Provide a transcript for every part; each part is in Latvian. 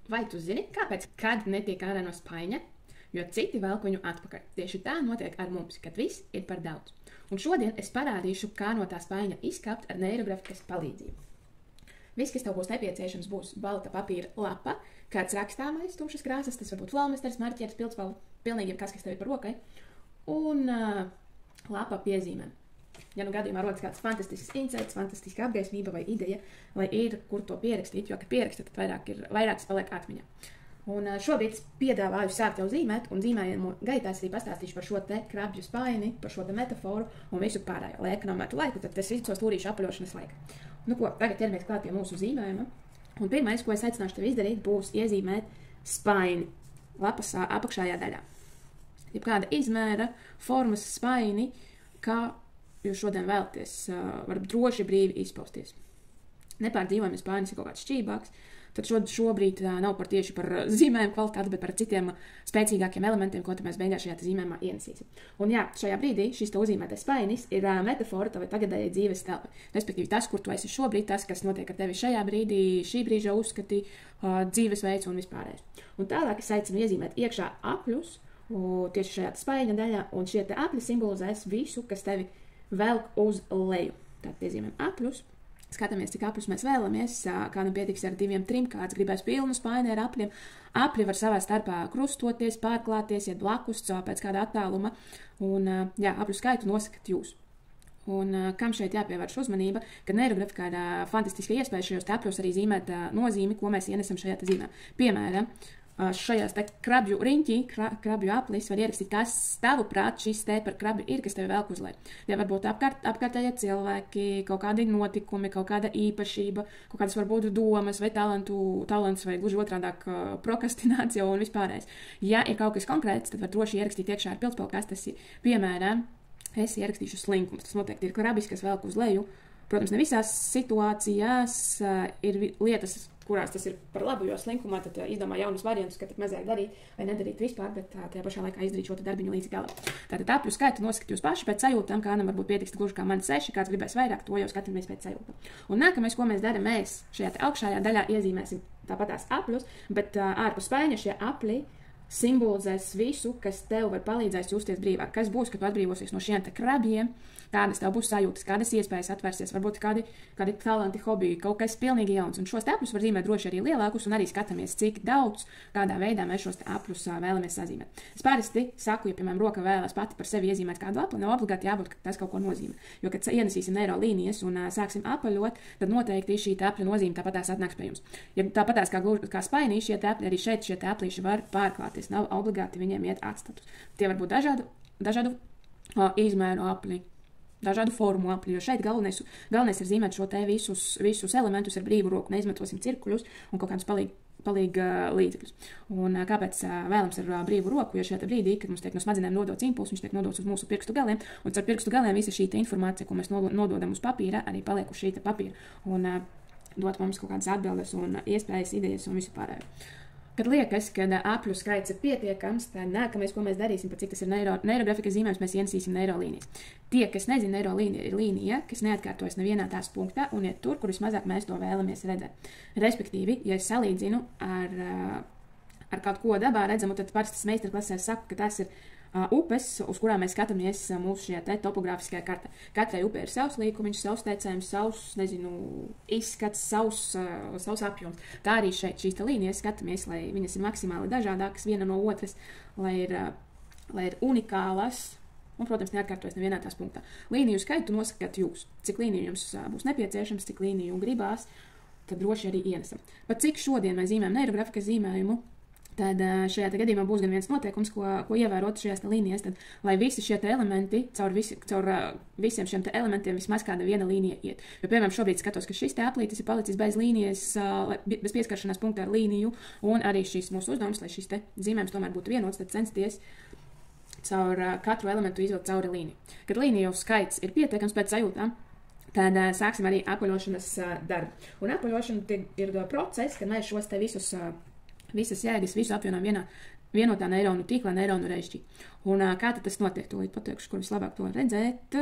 Vai tu zini, kāpēc kad netiek ārā no spaiņa? Jo citi velk viņu atpakaļ. Tieši tā notiek ar mums, kad viss ir par daudz. Un šodien es parādīšu, kā no tā spaiņa izkāpt ar neirografikas palīdzību. Viss, kas tev būs nepieciešams, būs balta papīra lapa, kāds rakstāmais, tumšas krāsas, tas var būt flomasters, marķieris, pildspalva, pilnīgi kas tev ir par rokai, un lapa piezīmēm. Ja nu gadījumā rodas kāds fantastisks insights, fantastiska apgaismība vai ideja, lai ir, kur to pierakstīt, jo, kad pieraksta, tad vairāk paliek atmiņā. Un šobrīd es piedāvāju sākt jau zīmēt, un zīmējumu gaitā es arī pastāstīšu par šo te krabju spaini, par šo te metaforu un visu pārējo. Lai ekonomētu laiku, tad es visu stūrīšu apaļošanas laika. Nu ko, tagad ķeramies klāt pie mūsu zīmējuma. Un pirmais, ko es aicināšu tev izdarīt, būs iezīmēt spaini lapas apakšējā daļā. Ja kāda izmēra, formas spaini, kā jūs šodien vēlaties, var droši brīvi izpausties. Nepārdzīvojami spainis ir kaut kāds šķībāks, tad šobrīd nav tieši par zīmējumu kvalitāti, bet par citiem spēcīgākiem elementiem, ko mēs beigās šajā zīmējumā ienesīsim. Un jā, šajā brīdī šis te uzzīmētais spainis ir metafora tavai tagadējai dzīves telpai. Respektīvi tas, kur tu esi šobrīd, tas, kas notiek ar tevi šajā brīdī, šī brīža uzskati, dzīvesveids un vispārējais. Un tālāk es aicinu iezīmēt iekšā apļus, tieši šajā spaiņa daļā, un šie te apļi simbolizēs visu, kas tevi velk uz leju. Tātad iezīmējam apļus. Skatāmies, cik apļus mēs vēlamies, kādam pietiks ar 2, 3, kāds gribēs pilnu spaini ar apļiem. Apļi var savā starpā krustoties, pārklāties, iet blakus pēc kāda attāluma, un jā, apļu skaitu nosakat jūs. Un kam šeit jāpievērš uzmanība, ka neirografikā ir fantastiska iespēja šajos apļos arī zīmēt nozīmi, ko mēs ienesam šajā zīmē. Piemēram, šajās te krabju riņķī, krabju aplis var ierakstīt, kas tavuprāt šis te par krabju ir, kas tevi velk uz leju. Tie var būt apkārtējie cilvēki, kaut kādi notikumi, kaut kāda īpašība, kaut kādas varbūt domas vai talants vai gluži otrādāk prokrastinācija un vispārējais. Ja ir kaut kas konkrēts, tad var droši ierakstīt iekšā ar pildspalvu, kas tas ir. Piemēram, es ierakstīšu slinkums. Tas noteikti ir krabis, kas velk uz leju. Protams, ne visās situācijās ir lietas, kurās tas ir par labu, jo slinkumā tad izdomā jaunus variantus, ka tad mazāk darīt vai nedarīt vispār, bet tajā pašā laikā izdarīt šo darbiņu līdz galam. Tātad apļu skaitu noskat jūs paši pēc sajūtām, kādam varbūt pietiks gluži kā man 6, kāds gribēs vairāk, to jau skatāmies pēc sajūtām. Un nākamais, ko mēs darām, mēs šajā augšējā daļā iezīmēsim tāpatās apļus, bet ārpus spaiņa šie apļi simbolizēs visu, kas tev var palīdzēs justies brīvāk. Kas būs, kad tu atbrīvosies no šiem te krabjiem, kādas tev būs sajūtas, kādas iespējas atvērsies, varbūt kādi talanti, hobiji, kaut kas pilnīgi jauns. Un šos te apļus var zīmēt droši arī lielākus, un arī skatāmies, cik daudz, kādā veidā mēs šos te apļus vēlamies sazīmēt. Es parasti saku, ja, piemēram, roka vēlas pati par sevi iezīmēt kādu apli, nav obligāti jābūt, ka tas kaut ko nozīmē. Jo, kad ienesīsim neiro līnijas un sāksim apaļot, tad noteikti šī te apļu nozīme tāpatās atnāks pie jums. Ja tāpatās kā spainī, šie te apļi, arī šeit šie te aplīši var pārklāties, nav obligāti viņiem iet atstatus. Tie var būt dažādu izmēru apļi, dažādu formu apļi, jo šeit galvenais ir zīmēt šo te visus elementus ar brīvu roku, neizmantosim cirkuļus un kaut kādus palīga līdzekļus. Un kāpēc vēlams ar brīvu roku, jo šajā brīdī, kad mums tiek no smadzenēm nodots impulss, viņš tiek nodots uz mūsu pirkstu galiem, un ar pirkstu galiem visa šī informācija, ko mēs nododam uz papīra, arī paliek uz šī papīra un dot mums kaut kādas atbildes un iespējas, idejas un visu pārējo. Kad liekas, ka apļu skaits ir pietiekams, tad nākamais, ko mēs darīsim, par cik tas ir neirografikas zīmējums, mēs ienesīsim neirolīnijas. Tie, kas nezina, neirolīnija ir līnija, kas neatkārtojas nevienā tās punktā un iet tur, kur vismazāk mēs to vēlamies redzēt. Respektīvi, ja es salīdzinu ar kaut ko dabā redzamu, tad parasti tas meistarklasēs saka, ka tas ir upes, uz kurām mēs skatāmies mūsu šajā te topogrāfiskajā kartē. Katrai upē ir savs līkumiņš, savs teicējums, savs, izskats, savs apjoms. Tā arī šeit šīs te līnijas skatāmies, lai viņas ir maksimāli dažādākas viena no otras, lai ir unikālas un, protams, neatkārtojas nevienā tās punktā. Līniju skaitu nosakat jūs. Cik līniju jums būs nepieciešams, cik līniju gribās, tad droši arī ienesam. Pat cik šodien mēs zīmējam neirografikas zīmējumu, tad šajā gadījumā būs gan viens noteikums, ko ievērot šajās līnijās, tad, lai visi šie elementi, caur visiem šiem elementiem vismaz kāda viena līnija iet. Jo, piemēram, šobrīd skatos, ka šis aplītis ir palicis bez līnijas, bez pieskaršanās punkta ar līniju, un arī šis mūsu uzdevums, lai šis zīmējums tomēr būtu vienots, tad censties caur katru elementu izvilkt cauri līniju. Kad līniju skaits ir pietiekams pēc sajūtām, tad sāksim arī apaļošanas darbu. Un apaļošana ir process, kad mēs šos te visas jēgas, visu apvienojam vienotā neironu tīklā, neironu režģī. Un kā tad tas notiek? Tūlīt pateikšu, kur vislabāk to redzēt.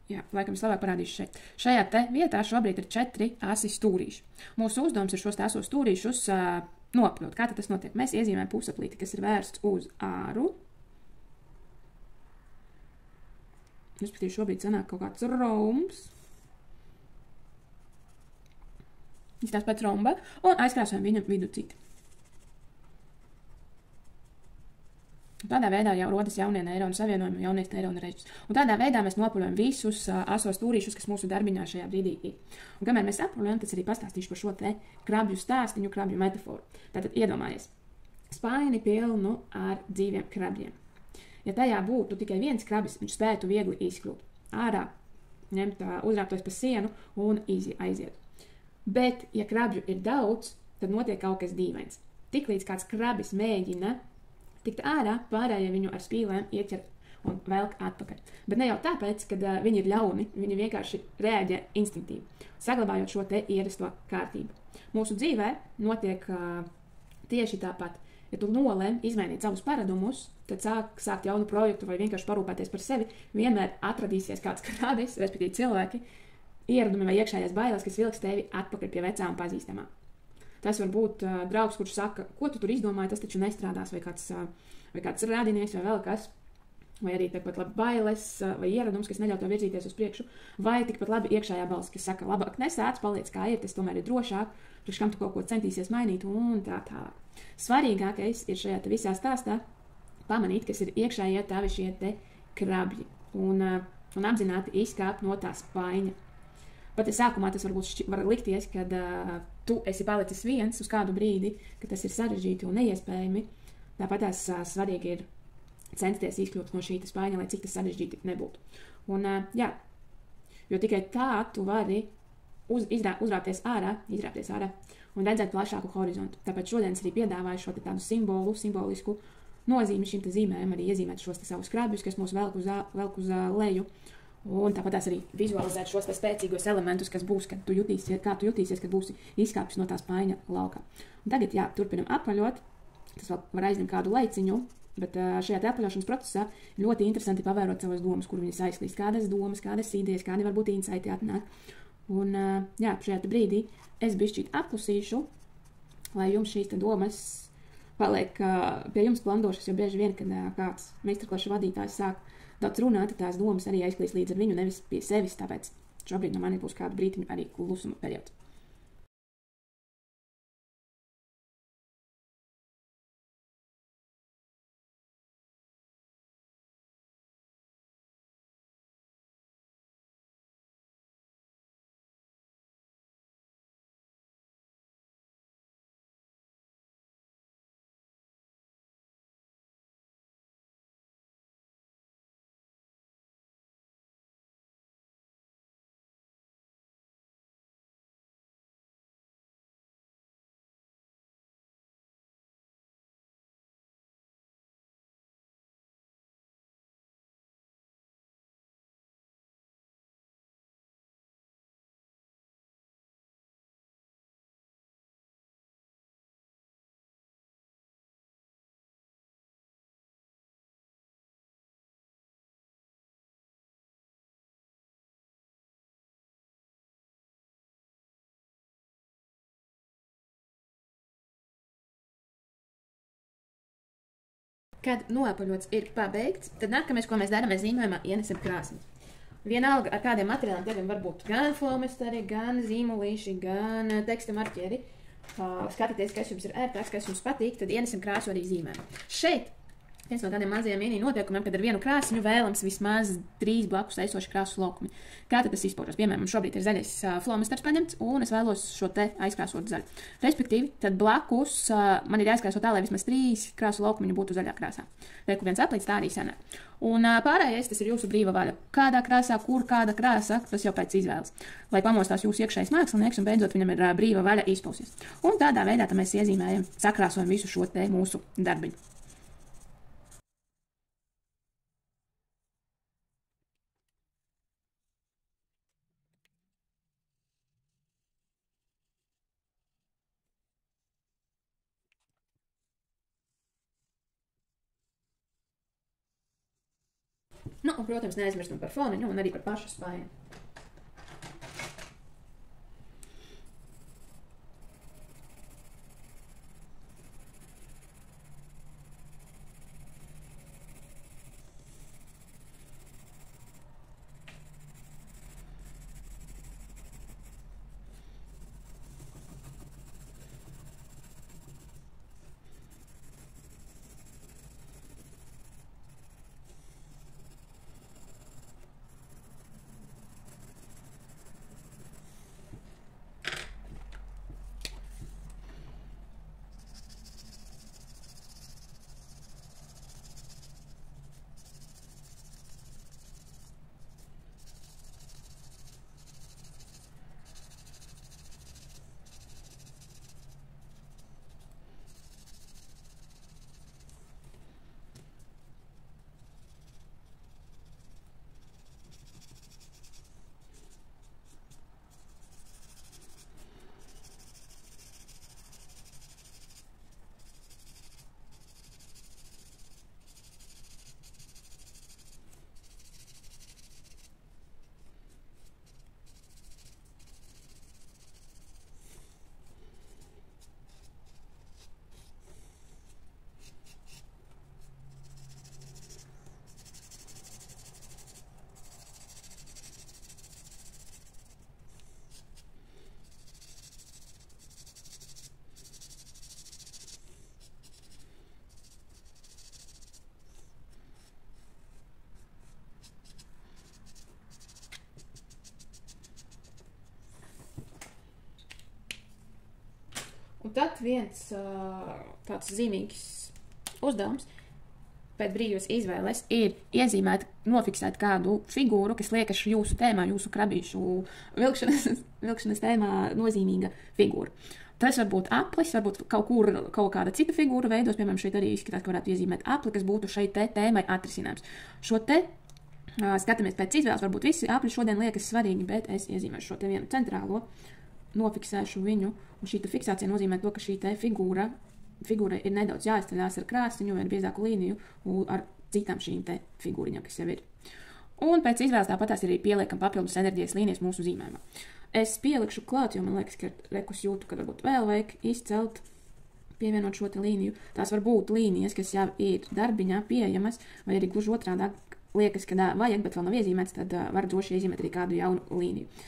Jā, laikam es labāk parādīšu šeit. Šajā te vietā šobrīd ir 4 asi stūrīši. Mūsu uzdevums ir šos te asos stūrīšus nopļūt. Kā tad tas notiek? Mēs iezīmējam pusaplīti, kas ir vērsts uz āru. Respektīvi šobrīd sanāk kaut kāds rombs. Izstās pēc romba un aizkrāsojam viņam viducīti. Tādā veidā jau rodas jaunie neironu savienojumi, jaunies neironu reģis. Un tādā veidā mēs nopļojam visus asos stūrīšus, kas mūsu darbiņā šajā brīdī ir. Un kamēr mēs apļojam, tas arī pastāstīšu par šo te krabju stāstiņu, krabju metaforu. Tātad iedomājies, spaini pilnu ar dzīviem krabjiem. Ja tajā būtu tikai viens krabis, viņš spētu viegli izkļūt ārā, ņemt, uzrāptos pa sienu un aiziet. Bet, ja krabju ir daudz, tad notiek kaut kas dīvains. Tiklīdz kāds krabis mēģina tikt ārā, pārējie viņu ar spīlēm ieķer un velk atpakaļ. Bet ne jau tāpēc, ka viņi ir ļauni, viņi vienkārši reaģē instinktīvi, saglabājot šo te ierasto kārtību. Mūsu dzīvē notiek tieši tāpat. Ja tu nolēmi izmainīt savus paradumus, tad sākt jaunu projektu vai vienkārši parūpēties par sevi, vienmēr atradīsies kāds krabis, respektīvi cilvēki, ieradumi vai iekšējās bailes, kas vilks tevi atpakaļ pie vecām pazīstamām. Tas var būt draugs, kurš saka, ko tu tur izdomāji, tas taču nestrādās, vai kāds rādinieks, vai vēl kas, vai arī tikpat labi bailes, vai ieradums, kas neļauj tev virzīties uz priekšu, vai tikpat labi iekšējā balss, kas saka, labāk nesāc, paliec kā ir, tas tomēr ir drošāk, priekš kam tu kaut ko centīsies mainīt, un tā tālāk. Svarīgākais ir šajā te visā stāstā pamanīt, kas ir iekšējie tavi šie te krabji, un apzināti izkāpt no tā spaiņa. Pat sākumā tas varbūt var likties, kad tu esi palicis viens uz kādu brīdi, ka tas ir sarežģīti un neiespējami. Tāpat tās svarīgi ir censties izkļūt no šī spaiņa, lai cik tas sarežģīti nebūtu. Un, jā, jo tikai tā tu vari izrāpties ārā un redzēt plašāku horizontu. Tāpēc šodien es arī piedāvāju šo tādu simbolisku nozīmi šim te zīmēm, arī iezīmēt šos te savus krabjus, kas mūs velk uz leju. Un tāpat arī vizualizēt šos spēcīgos elementus, kas būs, kā tu jutīsies, kad būsi izkāpis no tā spaiņa laukā. Un tagad, jā, turpinam apaļot. Tas vēl var aizņemt kādu laiciņu, bet šajā apaļošanas procesā ļoti interesanti pavērot savas domas, kur viņas aizklīst. Kādas domas, kādas idejas, kādi varbūt insighti atnāk. Un, jā, šajā brīdī es bišķīt apklusīšu, lai jums šīs domas paliek pie jums plandošas, jo bieži vien, kad kāds meistarklašu vadītājs sāk daudz runāt, tās domas arī aizklīst līdz ar viņu, nevis pie sevis, tāpēc šobrīd no manis būs kādu brītiņu arī klusuma periods. Kad noapaļots ir pabeigts, tad nākamais, ko mēs darām, mēs zīmējumā ienesam krāsnes. Vienalga ar kādiem materiāliem tev var būt gan flomasteri, gan zīmolīši, gan teksta marķieri. Skatieties, kas jums ir ērtāks, kas jums patīk, tad ienesam krāsu arī zīmējumā. Šeit viens no tādiem mazajiem mini noteikumiem, kad ar vienu krāsiņu vēlams vismaz 3 blakus esoši krāsu laukumi. Kā tad tas izpaužas? Piemēram, man šobrīd ir zaļais flomasters paņemts, un es vēlos šo te aizkrāsot zaļu. Respektīvi, tad blakus man ir jāizkrāso tā, lai vismaz 3 krāsu laukumiņu būtu zaļā krāsā. Reku viens aplīts, tā arī sanāk. Un pārējais, tas ir jūsu brīva vaļa. Kādā krāsā, kur kāda krāsa, tas jau pēc izvēles. Lai pamostās jūsu iekšējais mākslinieks, un beidzot viņam ir brīva vaļa izpausties. Un tādā veidā mēs iezīmējam, sakrāsojam visu šo te mūsu darbiņu. Nu, un, protams, neaizmirstam par foniņu un arī par pašu spaiņu. Un tad viens tāds zīmīgs uzdevums pēc brīvas izvēles ir iezīmēt, nofiksēt kādu figūru, kas liekas jūsu tēmā, jūsu krabīšu vilkšanas tēmā nozīmīga figūra. Tas var būt aplis, varbūt kaut kāda cita figūra veidos, piemēram, šeit arī izskatās, ka varētu iezīmēt apli, kas būtu šeit tēmai atrisinājums. Šo te skatāmies pēc izvēles, varbūt visi apli šodien liekas svarīgi, bet es iezīmēšu šo te vienu centrālo, nofiksēšu viņu, un šī fiksācija nozīmē to, ka šī te figūra ir nedaudz jāizceļās ar krāsiņu vai ar biezāku līniju un ar citām šīm te figūriņām, kas jau ir. Un pēc izvēles tāpatās arī pieliekam papildus enerģijas līnijas mūsu zīmējumā. Es pielikšu klāt, jo man liekas, ka rekus jūtu, ka varbūt vēl vajag izcelt, pievienot šo te līniju. Tās var būt līnijas, kas jau ir darbiņā pieejamas, vai arī gluži otrādāk liekas, ka vajag, bet vēl nav iezīmēts, tad var droši iezīmēt arī kādu jaunu līniju.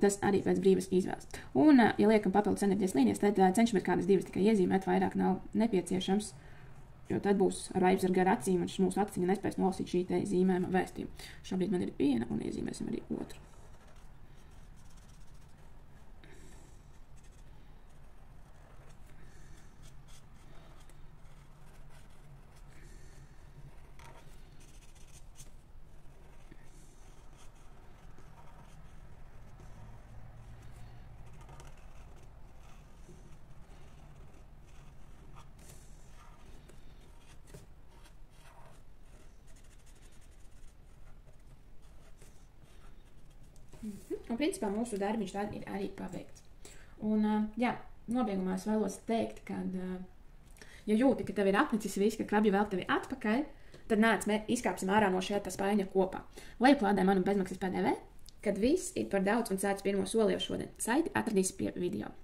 Tas arī pēc brīvas izvēles. Un, ja liekam papildus enerģijas līnijas, tad cenšamies kādas divas tikai iezīmēt, vairāk nav nepieciešams, jo tad būs raibs ar garu acīm, un mūsu aciņa nespēs nolasīt šī te zīmējuma vēstījumu. Šobrīd man ir viena, un iezīmēsim arī otru. Un, principā, mūsu darbiņš tad ir arī paveikts. Un, jā, nobeigumā es vēlos teikt, ka, ja jūti, ka tev ir apnicis viss, ka krabji vēl tevi atpakaļ, tad nāc, mēs izkāpsim ārā no šie tā spaiņa kopā. Lejuplādē manu bezmaksas PDV, kad viss ir par daudz un sēdz pirmo soli jau šodien. Saiti atradīsi pie video.